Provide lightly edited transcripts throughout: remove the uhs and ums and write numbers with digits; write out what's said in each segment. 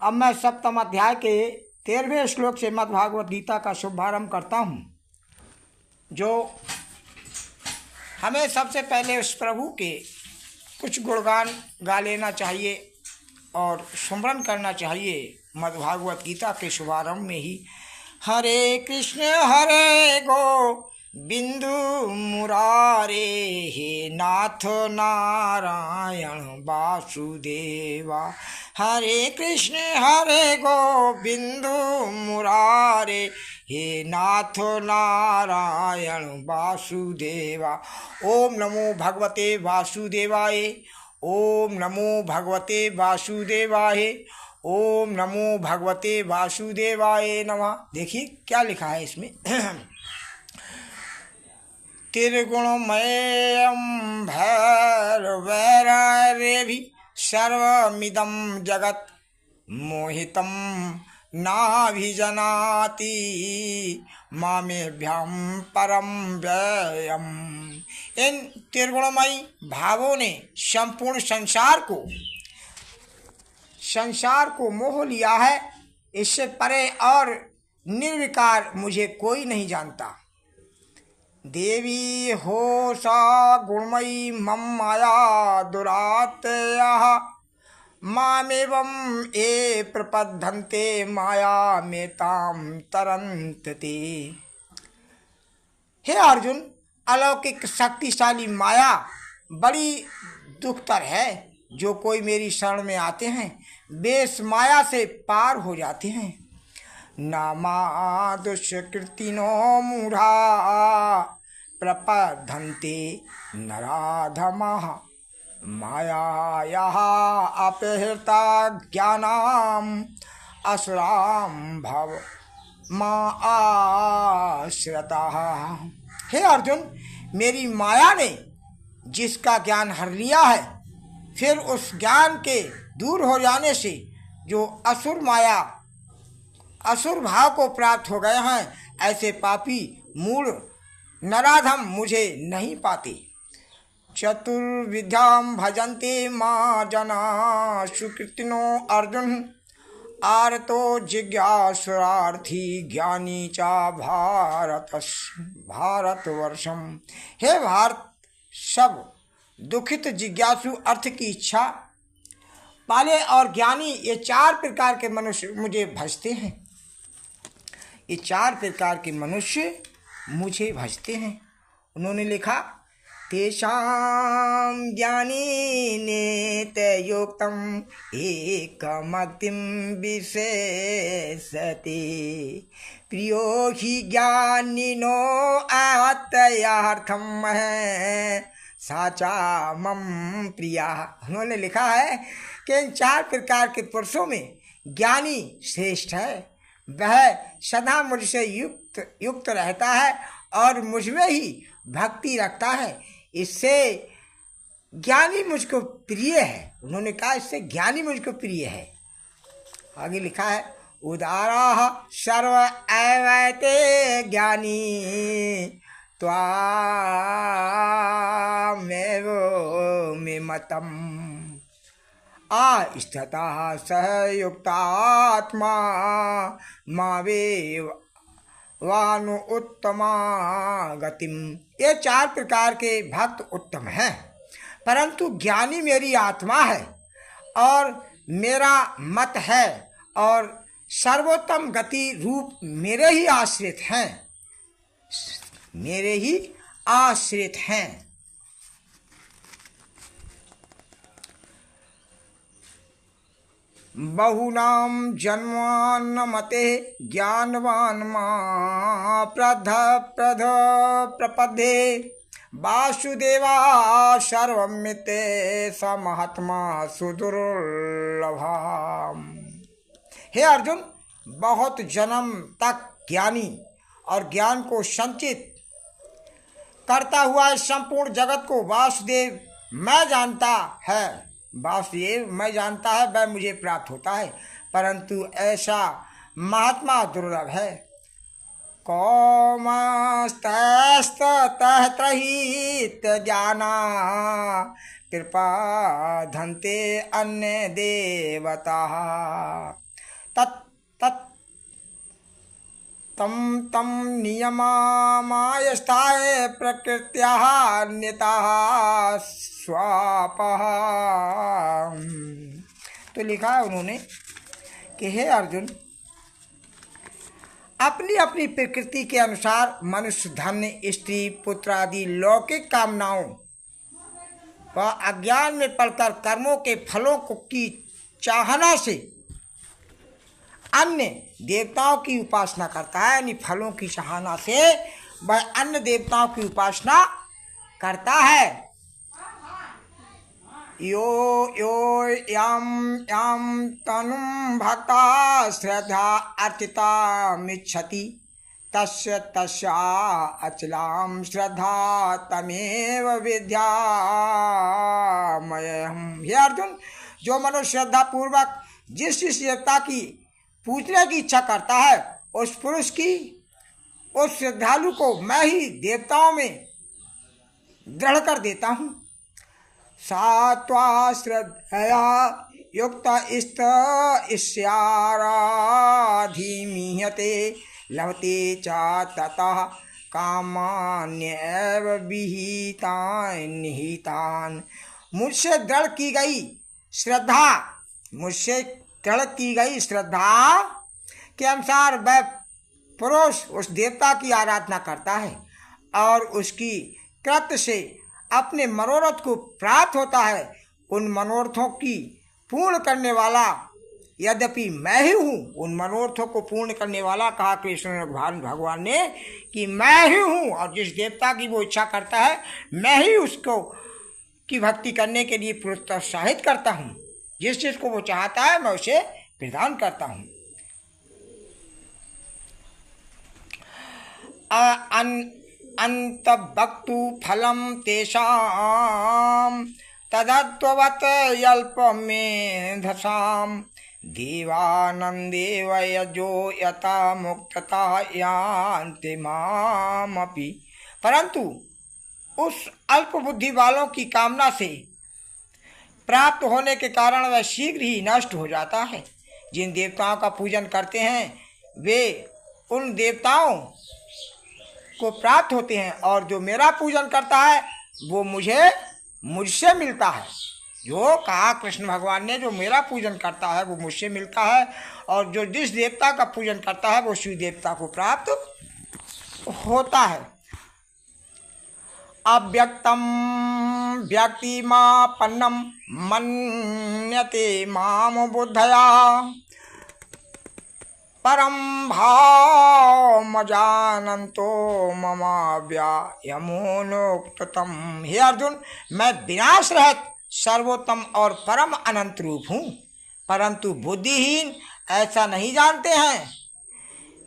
अब मैं सप्तम अध्याय के 13वें श्लोक से मद् भागवत गीता का शुभारंभ करता हूँ, जो हमें सबसे पहले उस प्रभु के कुछ गुणगान गा लेना चाहिए और सुमरन करना चाहिए मद् भागवत गीता के शुभारंभ में ही। हरे कृष्ण गो बिंदु मुरारे, हे नाथ नारायण वासुदेवा। हरे कृष्ण गो बिंदु मुरारे, हे नाथ नारायण वासुदेवा। ओम नमो भगवते वासुदेवाय। ओम नमो भगवते वासुदेवाय। ओम नमो भगवते वासुदेवाय नमः। देखिए क्या लिखा है इसमें। त्रिगुणमयं भैरवैरेभि सर्वमिदं जगत् मोहितं नाभिजानाति मामेभ्यं परम व्ययम्। इन त्रिगुणमयी भावों ने संपूर्ण संसार को मोह लिया है। इससे परे और निर्विकार मुझे कोई नहीं जानता। देवी हो सा गुणमयी मम माया दुरातयः, मामेवं ये प्रपद्यन्ते माया में ताम तरन्ते। हे अर्जुन, अलौकिक शक्तिशाली माया बड़ी दुखतर है। जो कोई मेरी शरण में आते हैं वे इस माया से पार हो जाते हैं। नामा दुष्कृतिनो मूढ़ा प्रपद्यन्ते नराधमः, मायायाः अपहृता ज्ञानाम् असुरां भव आश्रिताः। हे अर्जुन, मेरी माया ने जिसका ज्ञान हर लिया है, फिर उस ज्ञान के दूर हो जाने से जो असुर भाव को प्राप्त हो गए हैं, ऐसे पापी मूढ़ नराधम मुझे नहीं पाते। चतुर्विद्यां भजन्ते मां जना सुकृतिनो अर्जुन, आरतो जिज्ञासुरार्थी ज्ञानी चा भारतवर्षम। हे भारत, सब दुखित जिज्ञासु, अर्थ की इच्छा पाले और ज्ञानी, ये चार प्रकार के मनुष्य मुझे भजते हैं। ये चार प्रकार के मनुष्य मुझे भजते हैं। उन्होंने लिखा, तेषां ज्ञानेन युक्तम् एकमक्तिं विशेषते, प्रियो हि ज्ञानिनो आत्मयार्थम् साचा मम प्रिया। उन्होंने लिखा है कि इन चार प्रकार के पुरुषों में ज्ञानी श्रेष्ठ है। वह सदा मुझसे युक्त रहता है और मुझमें ही भक्ति रखता है। इससे ज्ञानी मुझको प्रिय है। उन्होंने कहा इससे ज्ञानी मुझको प्रिय है। आगे लिखा है, उदाराः सर्व एवैते ज्ञानी त्वामेव मे मतम्, आस्थितः सहयुक्तात्मा मावे वानु उत्तमा गतिम। ये चार प्रकार के भक्त उत्तम हैं, परंतु ज्ञानी मेरी आत्मा है और मेरा मत है और सर्वोत्तम गति रूप मेरे ही आश्रित हैं। बहुनाम जन्मान्नमते ज्ञानवान् मां प्रपद्ये, वासुदेवा सर्वमिते स महात्मा सुदुर्लभम्। हे अर्जुन, बहुत जन्म तक ज्ञानी और ज्ञान को संचित करता हुआ इस संपूर्ण जगत को वासुदेव मैं जानता है, वह मुझे प्राप्त होता है, परंतु ऐसा महात्मा दुर्लभ है। कौमस्तस्तत्रहित ज्ञाना कृपा धन्ते अन्य देवता। तत् तत् तम तम नियमायस्थाय प्रकृत्याः अन्यतः स्वापः। तो लिखा है उन्होंने कि हे अर्जुन, अपनी अपनी प्रकृति के अनुसार मनुष्य धन, स्त्री, पुत्र आदि लौकिक कामनाओं व अज्ञान में पड़कर कर्मों के फलों की चाहना से अन्य देवताओं की उपासना करता है। यानी फलों की चाहना से वह अन्य देवताओं की उपासना करता है। यो यो यम यम तनुम भक्ता श्रद्धा अर्चिता मिच्छति तस्य तस्या अचलाम श्रद्धा तमेव विद्यामयम्। हे अर्जुन, जो मनुष्य श्रद्धा पूर्वक जिस देवता की पूजने की इच्छा करता है, उस पुरुष की, उस श्रद्धालु को मैं ही देवताओं में दृढ़ कर देता हूँ। सात्वा श्रद्धया युक्त इष्याराधिमीयते लभते च ततः कामान्येव विहितान् निहितान्। मुझसे दृढ़ की गई श्रद्धा, मुझसे दृढ़ की गई श्रद्धा के अनुसार वह पुरुष उस देवता की आराधना करता है और उसकी कृत्य से अपने मनोरथ को प्राप्त होता है। उन मनोरथों की पूर्ण करने वाला यद्यपि मैं ही हूँ, उन मनोरथों को पूर्ण करने वाला कहा कृष्ण भगवान ने कि मैं ही हूँ, और जिस देवता की वो इच्छा करता है मैं ही उसको की भक्ति करने के लिए प्रोत्साहित करता हूँ। जिस चीज़ को वो चाहता है मैं उसे प्रदान करता हूँ। अंतभक्तु फलम तेषां तदत्ववत् अल्पमेधसां देवानन्देव यजो यथा मुक्तता यान्ति मामपि। परंतु उस अल्प बुद्धि वालों की कामना से प्राप्त होने के कारण वह शीघ्र ही नष्ट हो जाता है। जिन देवताओं का पूजन करते हैं वे उन देवताओं को प्राप्त होते हैं, और जो मेरा पूजन करता है वो मुझसे मिलता है। जो कहा कृष्ण भगवान ने, जो मेरा पूजन करता है वो मुझसे मिलता है, और जो जिस देवता का पूजन करता है वो शिव देवता को प्राप्त होता है। अव्यक्तम व्यक्तिमापन्नम मन्यते माम बुद्धया परम भावमजानन्तो ममाव्यायमोनोक्तम। हे अर्जुन, मैं विनाश रहित सर्वोत्तम और परम अनंत रूप हूँ, परंतु बुद्धिहीन ऐसा नहीं जानते हैं।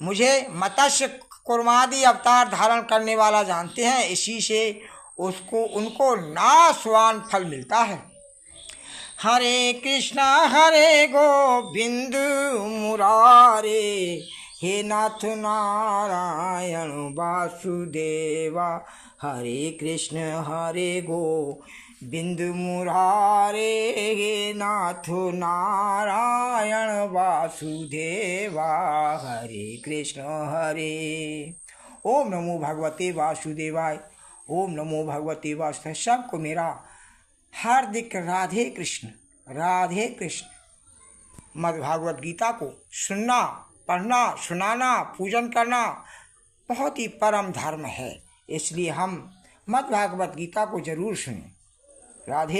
मुझे मत्स्य कुर्मादि अवतार धारण करने वाला जानते हैं, इसी से उनको नाशवान फल मिलता है। हरे कृष्णा हरे गोविंद मुरारे, हे नाथ नारायण वासुदेवा। हरे कृष्ण हरे गोविंद मुरारे, हे नाथ नारायण वासुदेवा। हरे कृष्ण हरे। ओम नमो भगवते वासुदेवाय। ओम नमो भगवते वासुदेवाय। सबको मेरा हार्दिक राधे कृष्ण राधे कृष्ण। मद्भागवत गीता को सुनना, पढ़ना, सुनाना, पूजन करना बहुत ही परम धर्म है, इसलिए हम मद्भागवत गीता को जरूर सुनें। राधे।